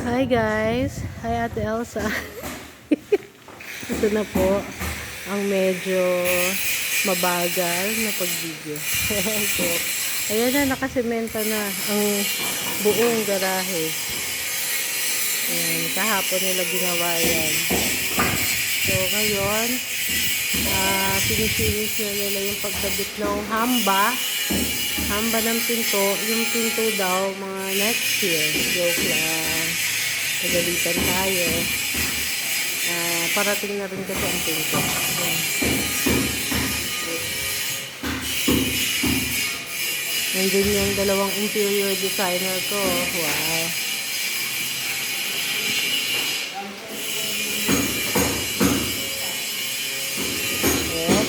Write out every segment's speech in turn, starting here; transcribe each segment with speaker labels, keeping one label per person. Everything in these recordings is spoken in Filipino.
Speaker 1: Hi guys! Hi Ate Elsa! Ito na po ang medyo mabagal na pag-video. So, ayan na, nakasementa na ang buong garahe. Ayan, kahapon nila ginawa yan. So, ngayon, pinifinish na nila yung pagkabit ng hamba ng pinto. Yung pinto daw, mga next year. Joke lang. Pagalitan tayo. Parating na rin kasi ang pinto. Ayan. Nandun yung dalawang interior designer ko. Wow. Yes.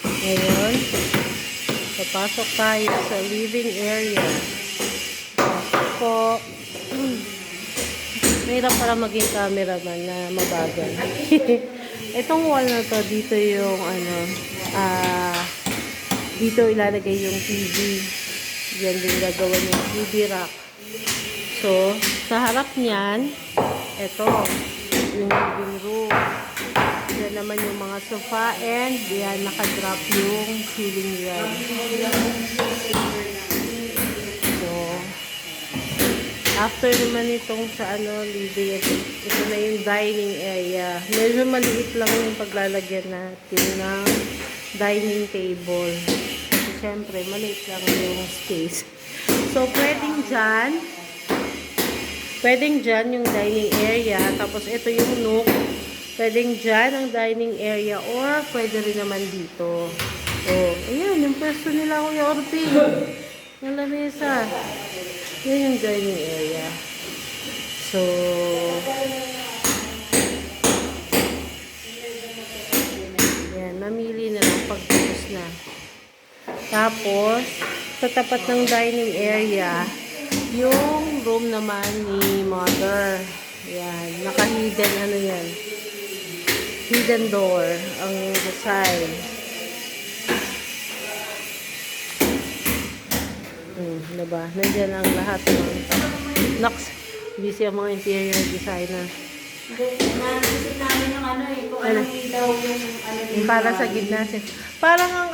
Speaker 1: Ngayon, papasok tayo sa living area. Pasok po. Mahirap para maging cameraman na mabagal. Itong wall na to, dito yung dito ilalagay yung TV. Yan din gagawin yung TV rack. So, sa harap niyan, ito, yung living room. Yan naman yung mga sofa and yan, nakadrop yung ceiling rod. So, after naman itong sa living, ito na yung dining area. Medyo maliit lang yung paglalagyan natin ng dining table. Kasi syempre, maliit lang yung space. So, pwedeng dyan yung dining area. Tapos, ito yung nook. Pwedeng dyan ang dining area or pwede rin naman dito. Oh, ayan, yung pwesto nila Kuya Orpin. Yung lamesa. Yan yung dining area. So, yan, mamili na lang pagtapos na. Tapos, sa tapat ng dining area, yung room naman ni mother. Yan, naka-hidden yan. Hidden door ang design. Diba? Nandiyan ang lahat ng Nox. Busy ang mga interior designer.
Speaker 2: Naisip namin yung kung anong ilaw yung
Speaker 1: para sa gitna. Parang ang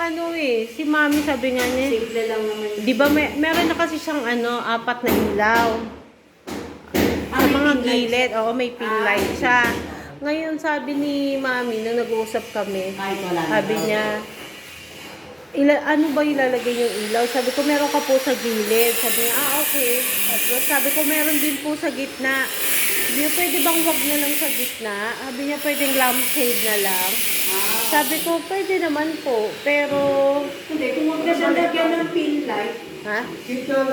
Speaker 1: si Mami sabi nga niya.
Speaker 2: Simple lang naman.
Speaker 1: Di ba meron na kasi siyang 4 na ilaw. Sa mga gilid. Oo, may pin light siya. Ngayon sabi ni Mami, nung nag-uusap kami, sabi niya, ano ba ilalagay yung ilaw? Sabi ko, meron ka po sa gilid. Sabi niya, okay. Sabi ko, meron din po sa gitna. Sabi niya, pwede bang wag na lang sa gitna? Sabi niya, pwedeng lampshade na lang. Sabi ko, pwede naman po. Pero,
Speaker 2: hindi, kung wag na siya lagyan ng pin light,
Speaker 1: ha?
Speaker 2: gitna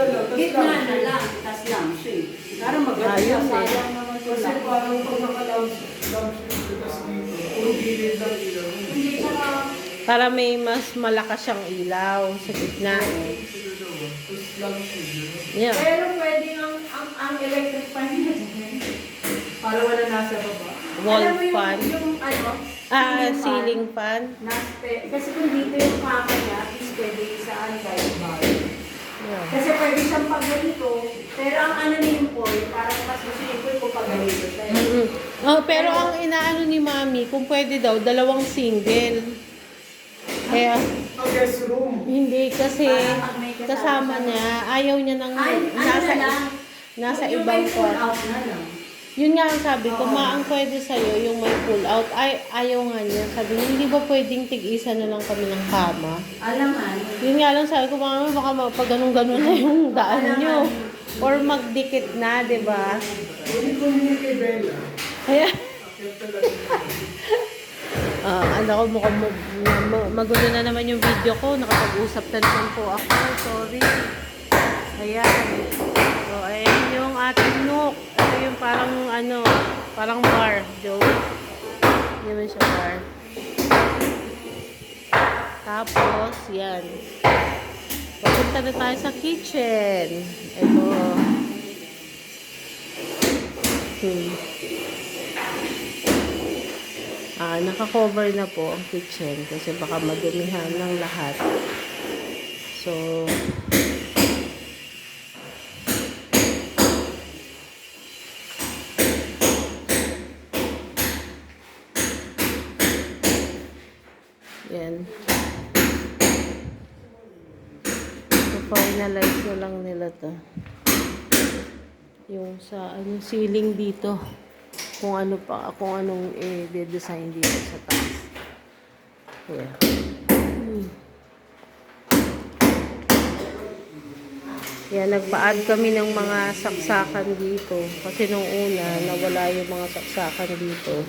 Speaker 2: na lang, tas lampshade. Para maganda.
Speaker 1: Ayos
Speaker 2: Sayang naman sa
Speaker 3: Kasi parang pag naka-lampshade kasi dito, puro gilid lang ilaw.
Speaker 2: Hindi saka,
Speaker 1: Para may mas malakas siyang ilaw sa gitna. Yeah.
Speaker 2: pero pwede ang electric fan niya. Para wala nasa baba.
Speaker 1: Wall
Speaker 2: Alam mo
Speaker 1: fan.
Speaker 2: Yung
Speaker 1: Ceiling fan.
Speaker 2: Kasi kung dito yung kama niya, is pwede isaan kahit bahay.
Speaker 1: Yeah.
Speaker 2: Kasi pwede siyang pag ganito, pero ang niya yung point, parang mas gusto yung point kung pag ganito.
Speaker 1: Oh, pero ang inaano ni Mami, kung pwede daw, 2 single. Kaya,
Speaker 3: Guest room.
Speaker 1: hindi kasi kasama niya, ayaw niya ng nasa
Speaker 2: yung
Speaker 1: ibang
Speaker 2: may pull
Speaker 1: kwarto.
Speaker 2: out na lang.
Speaker 1: Yun nga ang sabi ko, ang pwede sa'yo, yung may pull out, ayaw nga niya. Sabi niya, hindi ba pwedeng tig-isa na lang kami ng kama?
Speaker 2: Alaman.
Speaker 1: Yun nga lang sabi ko, Mami, baka pag ganun-ganun na yung daan nyo. Or magdikit na, di ba?
Speaker 3: Hindi ko hindi kay Bella.
Speaker 1: Kaya, mukhang magulo na naman yung video ko. Nakapag-usap na naman po ako. Sorry. Ayan. So, ayan yung ating nook. Ito yung parang bar. Joke. Hindi naman siya bar. Tapos, yan. Papunta na tayo sa kitchen. Ito. Naka-cover na po ang kitchen kasi baka madumihan ng lahat. So, Yan. So, finalize na lang nila to. Yung sa ceiling dito. Kung anong i-design dito sa taas. Yeah. Yan, nagpa-add kami ng mga saksakan dito. Kasi nung una, nawala yung mga saksakan dito.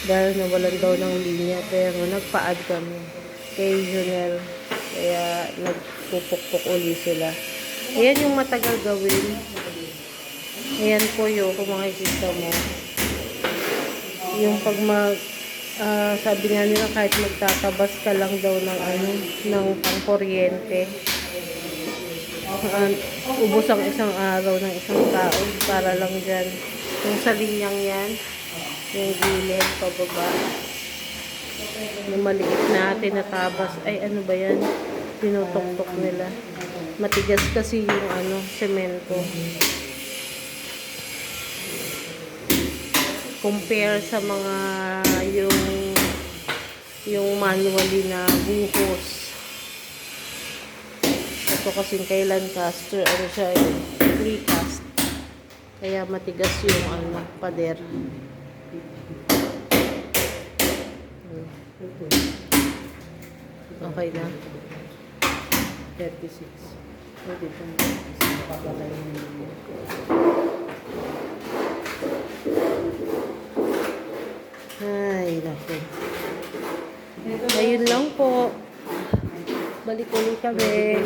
Speaker 1: Dahil nawalan daw ng linya. Pero nagpa-add kami. Kay Junel. Kaya nagpupukpuk uli sila. Ayan yung matagal gawin. Ayan po yung kung makikita mo. Yung pag sabi nga nila kahit magtatabas ka lang daw ng pangkuryente. Ubos ang isang araw ng isang tao para lang dyan. Yung sa linyang yan, yung gilid, pababa. Yung maliit na tinatabas. Ay, ano ba yan? Tinutok-tok nila. Matigas kasi yung semento. Compare sa mga yung manually na buhos. Ito kasing kailan caster, siya yung precast. Kaya matigas yung pader. Okay na.
Speaker 3: 36. Pwede itong papalayin mo.
Speaker 1: Ay, naku. Ayun lang po. Balik ulit kami.